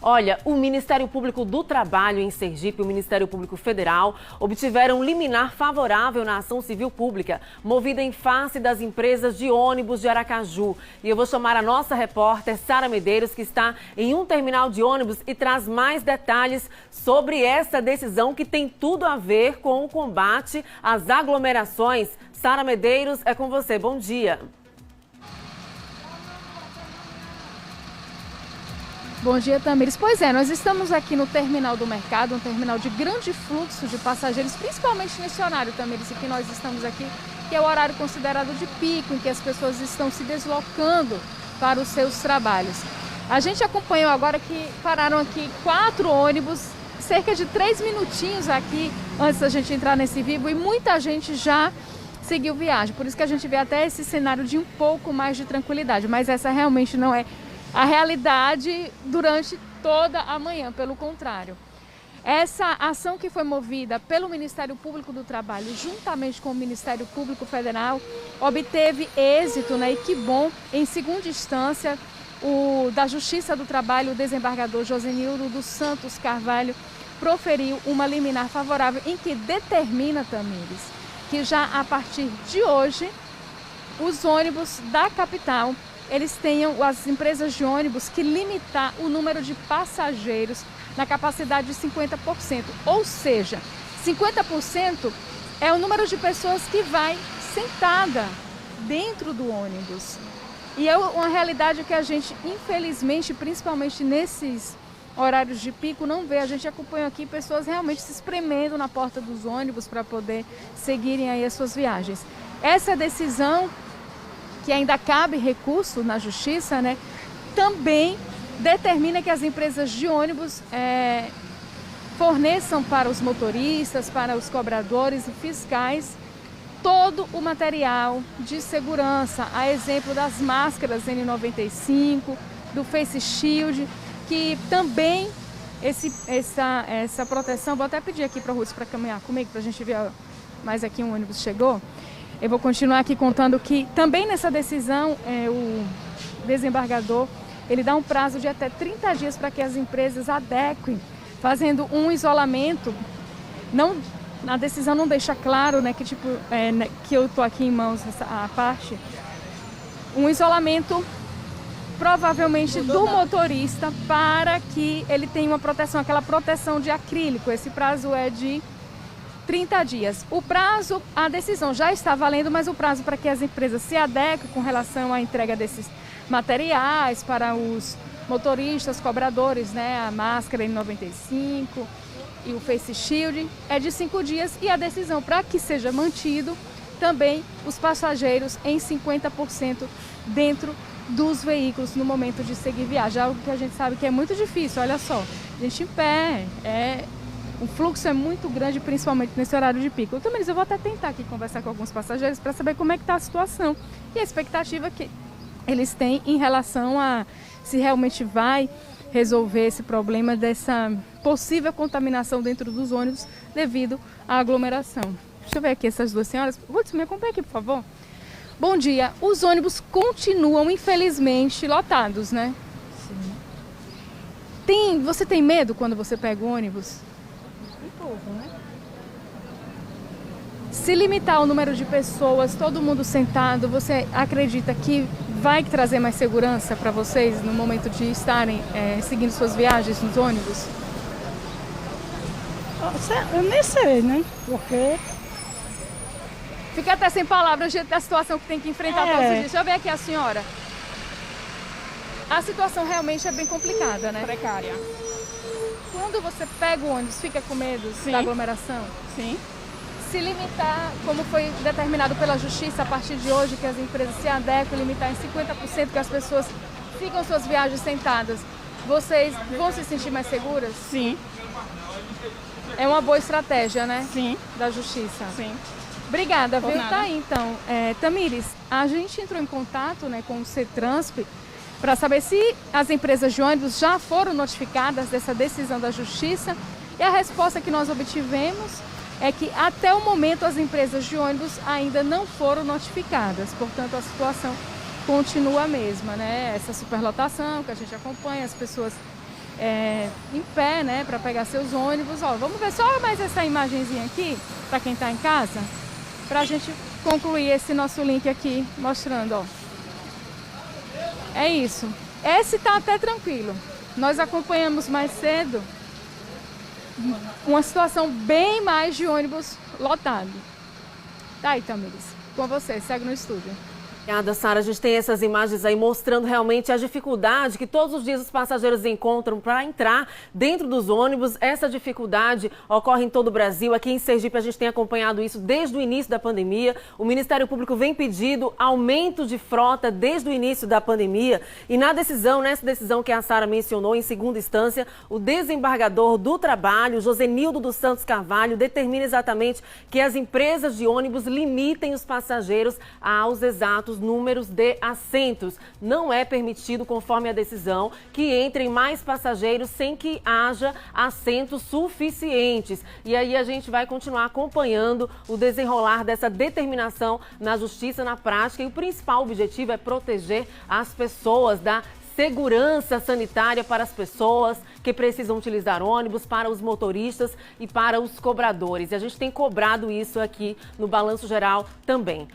Olha, o Ministério Público do Trabalho em Sergipe e o Ministério Público Federal obtiveram liminar favorável na ação civil pública, movida em face das empresas de ônibus de Aracaju. E eu vou chamar a nossa repórter, Sara Medeiros, que está em um terminal de ônibus e traz mais detalhes sobre essa decisão que tem tudo a ver com o combate às aglomerações. Sara Medeiros, é com você. Bom dia. Bom dia, Tamires. Pois é, nós estamos aqui no terminal do mercado, um terminal de grande fluxo de passageiros, principalmente nesse horário, Tamires, que nós estamos aqui, que é o horário considerado de pico, em que as pessoas estão se deslocando para os seus trabalhos. A gente acompanhou agora que pararam aqui 4 ônibus, cerca de 3 minutinhos aqui, antes da gente entrar nesse vivo, e muita gente já seguiu viagem. Por isso que a gente vê até esse cenário de um pouco mais de tranquilidade, mas essa realmente não é a realidade durante toda a manhã, pelo contrário. Essa ação que foi movida pelo Ministério Público do Trabalho, juntamente com o Ministério Público Federal, obteve êxito, né? E que bom, em segunda instância, o da Justiça do Trabalho, o desembargador Josenildo dos Santos Carvalho, proferiu uma liminar favorável em que determina, Tamires, que já a partir de hoje, os ônibus da capital eles tenham, as empresas de ônibus, que limitar o número de passageiros na capacidade de 50%. Ou seja, 50% é o número de pessoas que vai sentada dentro do ônibus. E é uma realidade que a gente, infelizmente, principalmente nesses horários de pico, não vê. A gente acompanha aqui pessoas realmente se espremendo na porta dos ônibus para poder seguirem aí as suas viagens. Essa decisão, que ainda cabe recurso na justiça, né, também determina que as empresas de ônibus forneçam para os motoristas, para os cobradores e fiscais, todo o material de segurança, a exemplo das máscaras N95, do Face Shield, que também essa proteção, vou até pedir aqui para o Ruth para caminhar comigo, para a gente ver, mais aqui um ônibus chegou. Eu vou continuar aqui contando que também nessa decisão o desembargador ele dá um prazo de até 30 dias para que as empresas adequem, fazendo um isolamento. Não, a decisão não deixa claro, né, que tipo que eu estou aqui em mãos a parte, um isolamento provavelmente do motorista para que ele tenha uma proteção, aquela proteção de acrílico. Esse prazo é de 30 dias. O prazo, a decisão já está valendo, mas o prazo para que as empresas se adequem com relação à entrega desses materiais para os motoristas, cobradores, né, a máscara N95 e o Face Shield, é de 5 dias, e a decisão para que seja mantido também os passageiros em 50% dentro dos veículos no momento de seguir viagem, algo que a gente sabe que é muito difícil. Olha só, a gente em pé, o fluxo é muito grande, principalmente nesse horário de pico. Tamires, eu vou até tentar aqui conversar com alguns passageiros para saber como é que está a situação e a expectativa que eles têm em relação a se realmente vai resolver esse problema dessa possível contaminação dentro dos ônibus devido à aglomeração. Deixa eu ver aqui essas duas senhoras. Ruth, me acompanha aqui, por favor. Bom dia. Os ônibus continuam, infelizmente, lotados, né? Sim. Você tem medo quando você pega o ônibus? Né? Se limitar o número de pessoas, todo mundo sentado, você acredita que vai trazer mais segurança para vocês no momento de estarem seguindo suas viagens nos ônibus? Eu nem sei, né? Porque fica até sem palavras diante da situação que tem que enfrentar todos os dias. Deixa eu ver aqui a senhora. A situação realmente é bem complicada, né? Precária. Quando você pega o ônibus, fica com medo da aglomeração? Sim. Se limitar, como foi determinado pela Justiça a partir de hoje, que as empresas se adequem, limitar em 50% que as pessoas ficam suas viagens sentadas, vocês vão se sentir mais seguras? Sim. É uma boa estratégia, né? Sim. Da Justiça. Sim. Obrigada, viu? Tá aí, então. Tamires, a gente entrou em contato, né, com o CETRANSP para saber se as empresas de ônibus já foram notificadas dessa decisão da Justiça, e a resposta que nós obtivemos é que até o momento as empresas de ônibus ainda não foram notificadas, portanto a situação continua a mesma, né? Essa superlotação que a gente acompanha, as pessoas em pé, né, para pegar seus ônibus. Ó, vamos ver só mais essa imagenzinha aqui, para quem está em casa, para a gente concluir esse nosso link aqui, mostrando, ó. É isso. Esse tá até tranquilo. Nós acompanhamos mais cedo uma situação bem mais de ônibus lotado. Tá aí, Tamires. Com você, segue no estúdio. Obrigada, Sara. A gente tem essas imagens aí mostrando realmente a dificuldade que todos os dias os passageiros encontram para entrar dentro dos ônibus. Essa dificuldade ocorre em todo o Brasil. Aqui em Sergipe a gente tem acompanhado isso desde o início da pandemia. O Ministério Público vem pedindo aumento de frota desde o início da pandemia. E nessa decisão que a Sara mencionou, em segunda instância, o desembargador do trabalho, Josenildo dos Santos Carvalho, determina exatamente que as empresas de ônibus limitem os passageiros aos exatos números de assentos. Não é permitido, conforme a decisão, que entrem mais passageiros sem que haja assentos suficientes. E aí a gente vai continuar acompanhando o desenrolar dessa determinação na Justiça, na prática. E o principal objetivo é proteger as pessoas da segurança sanitária para as pessoas que precisam utilizar ônibus, para os motoristas e para os cobradores. E a gente tem cobrado isso aqui no Balanço Geral também.